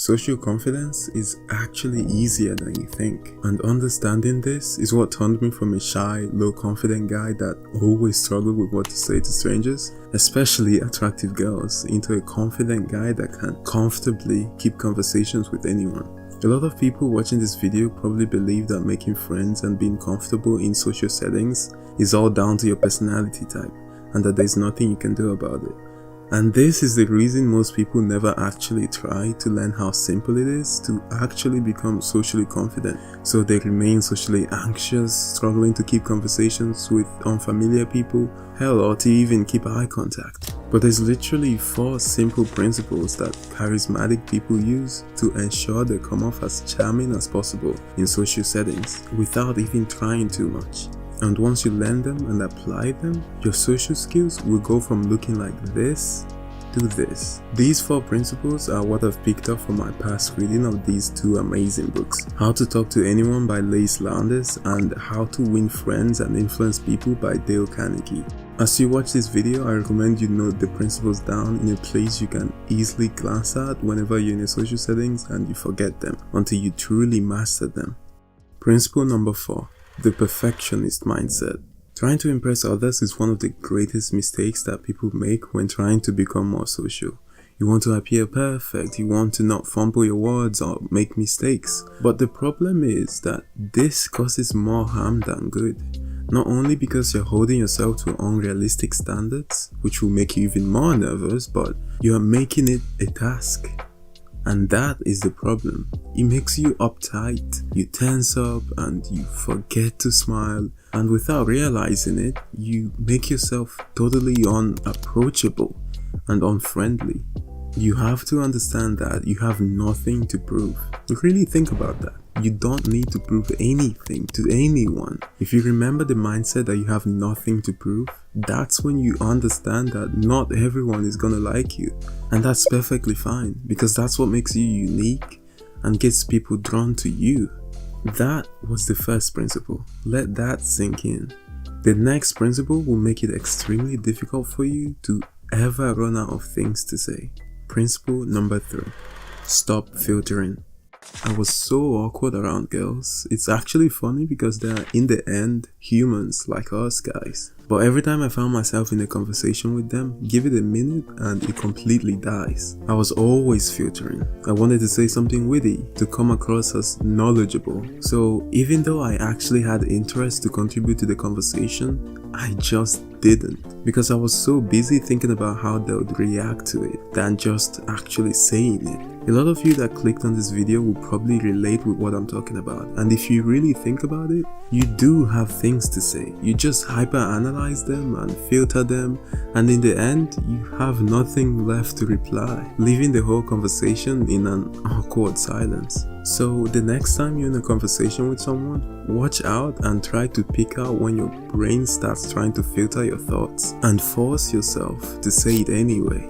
Social confidence is actually easier than you think, and understanding this is what turned me from a shy, low-confident guy that always struggled with what to say to strangers, especially attractive girls, into a confident guy that can comfortably keep conversations with anyone. A lot of people watching this video probably believe that making friends and being comfortable in social settings is all down to your personality type, and that there's nothing you can do about it. And this is the reason most people never actually try to learn how simple it is to actually become socially confident. So they remain socially anxious, struggling to keep conversations with unfamiliar people, hell, or to even keep eye contact. But there's literally 4 simple principles that charismatic people use to ensure they come off as charming as possible in social settings without even trying too much. And once you learn them and apply them, your social skills will go from looking like this to this. These 4 principles are what I've picked up from my past reading of these 2 amazing books: How to Talk to Anyone by Lace Landers and How to Win Friends and Influence People by Dale Carnegie. As you watch this video, I recommend you note the principles down in a place you can easily glance at whenever you're in a social settings and you forget them until you truly master them. Principle number 4. The perfectionist mindset. Trying to impress others is one of the greatest mistakes that people make when trying to become more social. You want to appear perfect, you want to not fumble your words or make mistakes. But the problem is that this causes more harm than good. Not only because you're holding yourself to unrealistic standards, which will make you even more nervous, but you are making it a task. And that is the problem. It makes you uptight, you tense up and you forget to smile, and without realizing it, you make yourself totally unapproachable and unfriendly. You have to understand that you have nothing to prove. Really think about that. You don't need to prove anything to anyone. If you remember the mindset that you have nothing to prove, that's when you understand that not everyone is gonna like you. And that's perfectly fine, because that's what makes you unique and gets people drawn to you. That was the first principle. Let that sink in. The next principle will make it extremely difficult for you to ever run out of things to say. Principle number 3. Stop filtering. I was so awkward around girls. It's actually funny because they're, in the end, humans like us guys. But every time I found myself in a conversation with them, give it a minute and it completely dies. I was always filtering. I wanted to say something witty, to come across as knowledgeable. So even though I actually had interest to contribute to the conversation, I just didn't, because I was so busy thinking about how they would react to it than just actually saying it. A lot of you that clicked on this video will probably relate with what I'm talking about, and if you really think about it, you do have things to say. You just hyper-analyze them and filter them, and in the end, you have nothing left to reply, leaving the whole conversation in an awkward silence. So the next time you're in a conversation with someone, watch out and try to pick out when your brain starts trying to filter your thoughts and force yourself to say it anyway.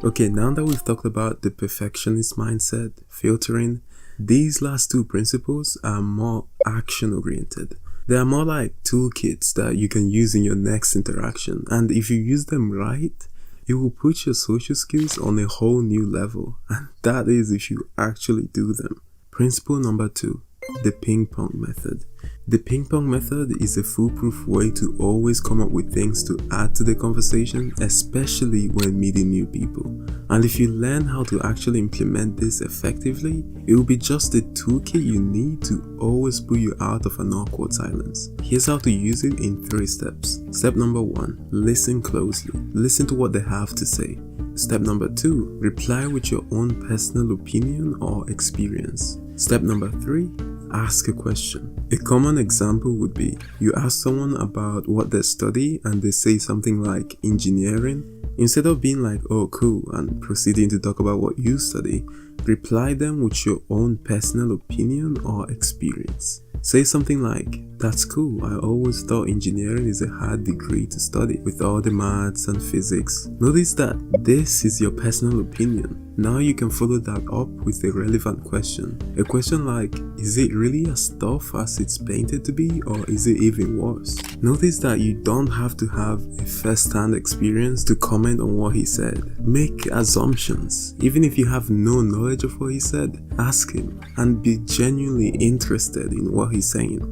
Okay, now that we've talked about the perfectionist mindset, filtering, these last 2 principles are more action-oriented. They are more like toolkits that you can use in your next interaction, and if you use them right, it will put your social skills on a whole new level, and that is if you actually do them. Principle number 2. The ping pong method. The ping pong method is a foolproof way to always come up with things to add to the conversation, especially when meeting new people. And if you learn how to actually implement this effectively, it will be just a toolkit you need to always pull you out of an awkward silence. Here's how to use it in 3 steps. Step number 1, listen closely. Listen to what they have to say. Step number 2, reply with your own personal opinion or experience. Step number 3, ask a question. A common example would be, you ask someone about what they study and they say something like engineering. Instead of being like, oh cool, and proceeding to talk about what you study, reply them with your own personal opinion or experience. Say something like, "That's cool, I always thought engineering is a hard degree to study with all the maths and physics." Notice that this is your personal opinion. Now you can follow that up with a relevant question. A question like, is it really as tough as it's painted to be, or is it even worse? Notice that you don't have to have a first-hand experience to comment on what he said. Make assumptions. Even if you have no knowledge of what he said, ask him and be genuinely interested in what he's saying.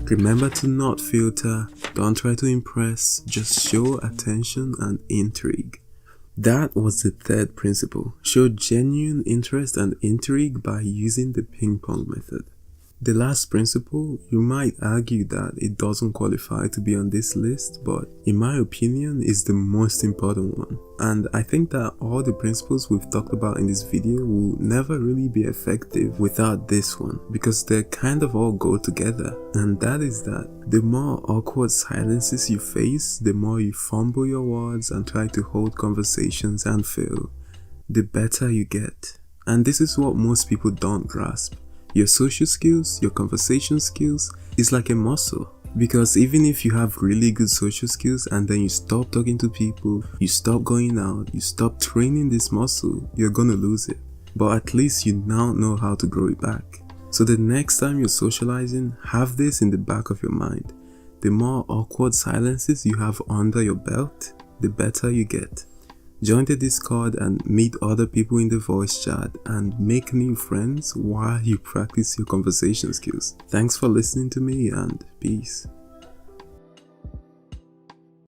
Remember to not filter, don't try to impress, just show attention and intrigue. That was the third principle. Show genuine interest and intrigue by using the ping pong method. The last principle, you might argue that it doesn't qualify to be on this list, but in my opinion is the most important one. And I think that all the principles we've talked about in this video will never really be effective without this one, because they kind of all go together. And that is that the more awkward silences you face, the more you fumble your words and try to hold conversations and fail, the better you get. And this is what most people don't grasp. Your social skills, your conversation skills is like a muscle. Because even if you have really good social skills and then you stop talking to people, you stop going out, you stop training this muscle, you're gonna lose it. But at least you now know how to grow it back. So the next time you're socializing, have this in the back of your mind. The more awkward silences you have under your belt, the better you get. Join the Discord and meet other people in the voice chat and make new friends while you practice your conversation skills. Thanks for listening to me and peace.